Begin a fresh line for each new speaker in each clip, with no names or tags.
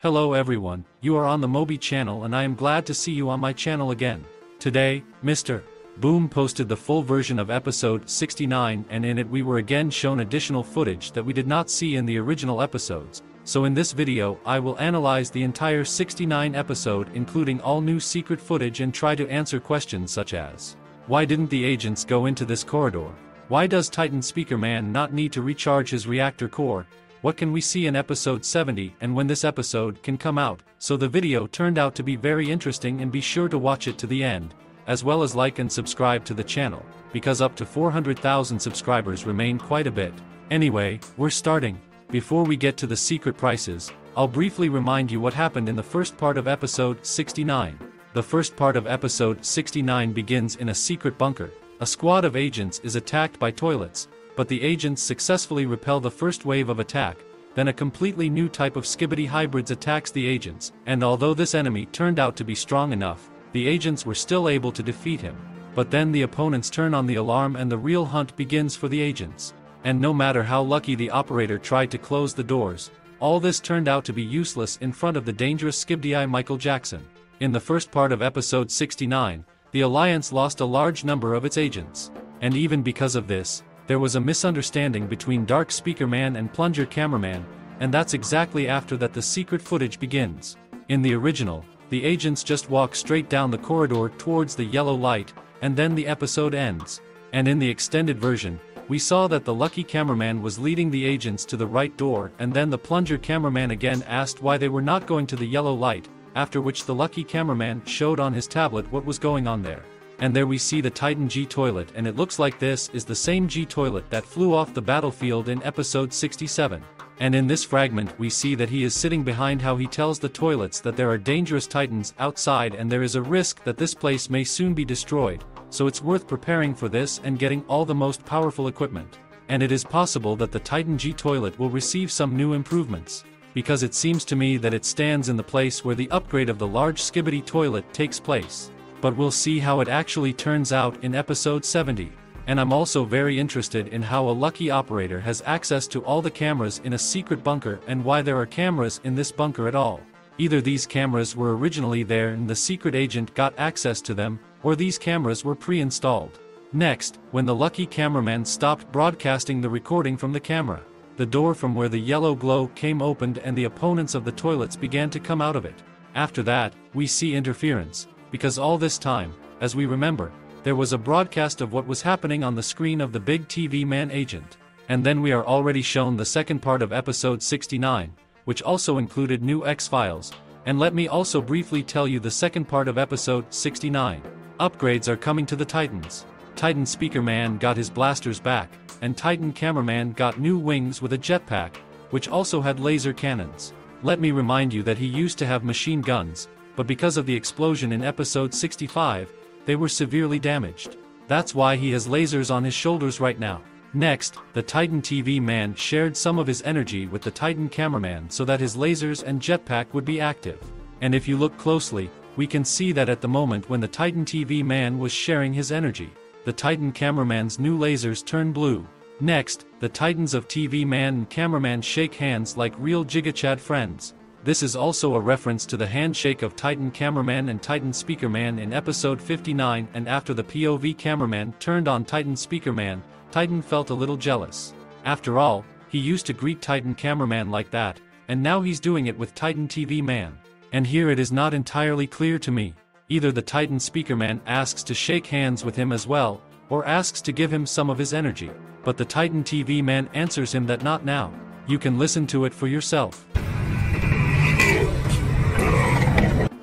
Hello everyone, you are on the Moby channel and I am glad to see you on my channel again. Today, Mr. Boom posted the full version of episode 69 and in it we were again shown additional footage that we did not see in the original episodes. So in this video I will analyze the entire 69 episode including all new secret footage and try to answer questions such as: why didn't the agents go into this corridor? Why does Titan Speaker Man not need to recharge his reactor core? What can we see in episode 70 and when this episode can come out? So the video turned out to be very interesting and be sure to watch it to the end, as well as like and subscribe to the channel, because up to 400,000 subscribers remain quite a bit. Anyway, we're starting. Before we get to the secret prices, I'll briefly remind you what happened in the first part of episode 69. The first part of episode 69 begins in a secret bunker. A squad of agents is attacked by toilets, but the agents successfully repel the first wave of attack. Then a completely new type of Skibidi hybrids attacks the agents, and although this enemy turned out to be strong enough, the agents were still able to defeat him. But then the opponents turn on the alarm and the real hunt begins for the agents. And no matter how lucky the operator tried to close the doors, all this turned out to be useless in front of the dangerous Skibidi Michael Jackson. In the first part of episode 69, the Alliance lost a large number of its agents. And even because of this, there was a misunderstanding between Dark Speaker Man and Plunger Cameraman, and that's exactly after that the secret footage begins. In the original, the agents just walk straight down the corridor towards the yellow light, and then the episode ends. And in the extended version, we saw that the lucky cameraman was leading the agents to the right door, and then the Plunger Cameraman again asked why they were not going to the yellow light, after which the lucky cameraman showed on his tablet what was going on there. And there we see the Titan G toilet, and it looks like this is the same G toilet that flew off the battlefield in episode 67. And in this fragment we see that he is sitting behind how he tells the toilets that there are dangerous Titans outside and there is a risk that this place may soon be destroyed, so it's worth preparing for this and getting all the most powerful equipment. And it is possible that the Titan G toilet will receive some new improvements, because it seems to me that it stands in the place where the upgrade of the large Skibidi toilet takes place. But we'll see how it actually turns out in episode 70. And I'm also very interested in how a lucky operator has access to all the cameras in a secret bunker and why there are cameras in this bunker at all. Either these cameras were originally there and the secret agent got access to them, or these cameras were pre-installed. Next, when the lucky cameraman stopped broadcasting the recording from the camera, the door from where the yellow glow came opened and the opponents of the toilets began to come out of it. After that, we see interference, because all this time, as we remember, there was a broadcast of what was happening on the screen of the big TV man agent. And then we are already shown the second part of episode 69, which also included new X-Files, and let me also briefly tell you the second part of episode 69. Upgrades are coming to the Titans. Titan Speaker Man got his blasters back, and Titan Cameraman got new wings with a jetpack, which also had laser cannons. Let me remind you that he used to have machine guns, but because of the explosion in episode 65, they were severely damaged. That's why he has lasers on his shoulders right now. Next, the Titan TV Man shared some of his energy with the Titan Cameraman so that his lasers and jetpack would be active. And if you look closely, we can see that at the moment when the Titan TV Man was sharing his energy, the Titan Cameraman's new lasers turn blue. Next, the Titans of TV Man and Cameraman shake hands like real GigaChad friends. This is also a reference to the handshake of Titan Cameraman and Titan Speaker Man in episode 59, and after the POV cameraman turned on Titan Speaker Man, Titan felt a little jealous. After all, he used to greet Titan Cameraman like that, and now he's doing it with Titan TV Man. And here it is not entirely clear to me. Either the Titan Speaker Man asks to shake hands with him as well, or asks to give him some of his energy. But the Titan TV Man answers him that not now. You can listen to it for yourself.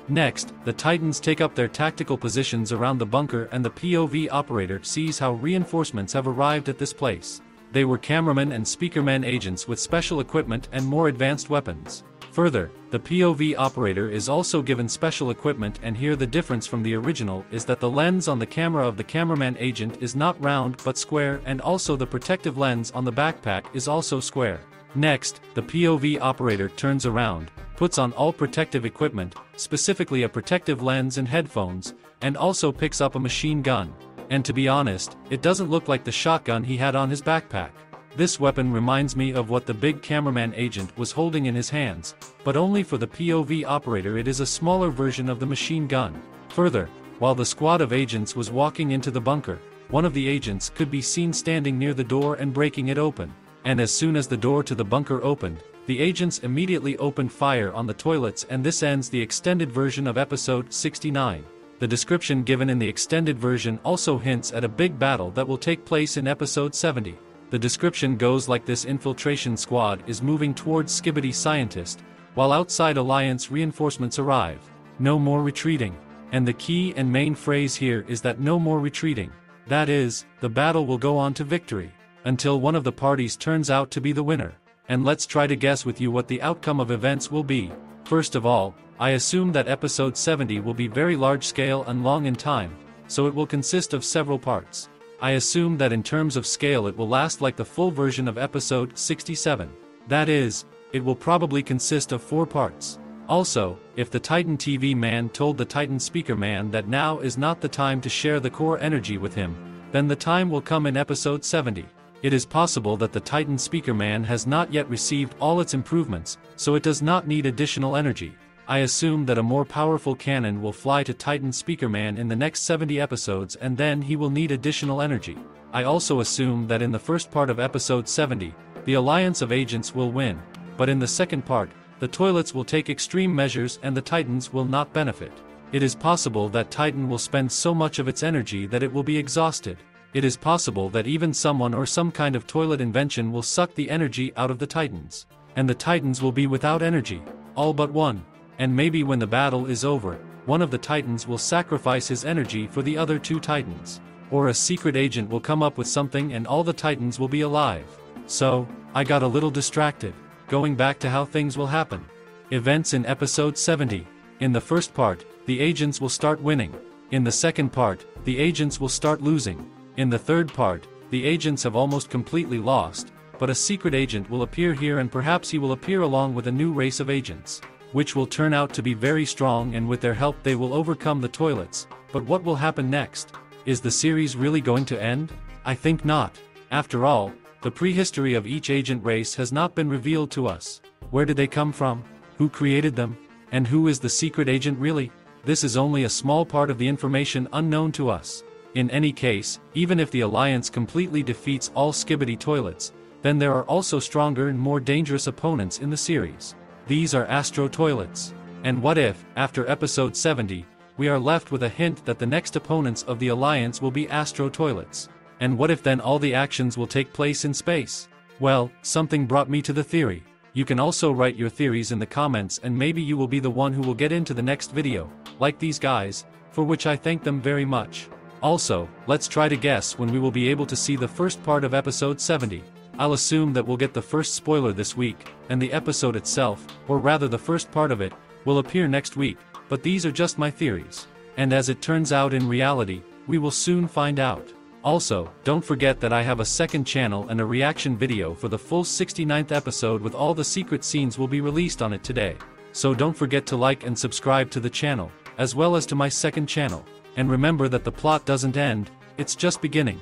Next, the Titans take up their tactical positions around the bunker and the POV operator sees how reinforcements have arrived at this place. They were cameramen and speakermen agents with special equipment and more advanced weapons. Further, the POV operator is also given special equipment, and here the difference from the original is that the lens on the camera of the cameraman agent is not round but square, and also the protective lens on the backpack is also square. Next, the POV operator turns around, puts on all protective equipment, specifically a protective lens and headphones, and also picks up a machine gun. And to be honest, it doesn't look like the shotgun he had on his backpack. This weapon reminds me of what the big cameraman agent was holding in his hands, but only for the POV operator it is a smaller version of the machine gun. Further, while the squad of agents was walking into the bunker, one of the agents could be seen standing near the door and breaking it open. And as soon as the door to the bunker opened, the agents immediately opened fire on the toilets, and this ends the extended version of episode 69. The description given in the extended version also hints at a big battle that will take place in episode 70. The description goes like this: infiltration squad is moving towards Skibidi Scientist, while outside Alliance reinforcements arrive. No more retreating. And the key and main phrase here is that no more retreating. That is, the battle will go on to victory, until one of the parties turns out to be the winner. And let's try to guess with you what the outcome of events will be. First of all, I assume that episode 70 will be very large scale and long in time, so it will consist of several parts. I assume that in terms of scale it will last like the full version of episode 67. That is, it will probably consist of 4 parts. Also, if the Titan TV man told the Titan Speaker man that now is not the time to share the core energy with him, then the time will come in episode 70. It is possible that the Titan Speaker man has not yet received all its improvements, so it does not need additional energy. I assume that a more powerful cannon will fly to Titan Speaker man in the next 70 episodes, and then he will need additional energy. I also assume that in the first part of episode 70, the Alliance of Agents will win, but in the second part, the toilets will take extreme measures and the Titans will not benefit. It is possible that Titan will spend so much of its energy that it will be exhausted. It is possible that even someone or some kind of toilet invention will suck the energy out of the Titans. And the Titans will be without energy, all but one. And maybe when the battle is over, one of the Titans will sacrifice his energy for the other 2 Titans. Or a secret agent will come up with something and all the Titans will be alive. So, I got a little distracted. Going back to how things will happen. Events in episode 70. In the first part, the agents will start winning. In the second part, the agents will start losing. In the third part, the agents have almost completely lost, but a secret agent will appear here, and perhaps he will appear along with a new race of agents, which will turn out to be very strong, and with their help they will overcome the toilets. But what will happen next? Is the series really going to end? I think not. After all, the prehistory of each agent race has not been revealed to us. Where did they come from? Who created them? And who is the secret agent really? This is only a small part of the information unknown to us. In any case, even if the Alliance completely defeats all Skibidi toilets, then there are also stronger and more dangerous opponents in the series. These are Astro toilets. And what if, after episode 70, we are left with a hint that the next opponents of the Alliance will be Astro toilets? And what if then all the actions will take place in space? Well, something brought me to the theory. You can also write your theories in the comments, and maybe you will be the one who will get into the next video, like these guys, for which I thank them very much. Also, let's try to guess when we will be able to see the first part of episode 70. I'll assume that we'll get the first spoiler this week, and the episode itself, or rather the first part of it, will appear next week, but these are just my theories. And as it turns out in reality, we will soon find out. Also, don't forget that I have a second channel, and a reaction video for the full 69th episode with all the secret scenes will be released on it today. So don't forget to like and subscribe to the channel, as well as to my second channel. And remember that the plot doesn't end, it's just beginning.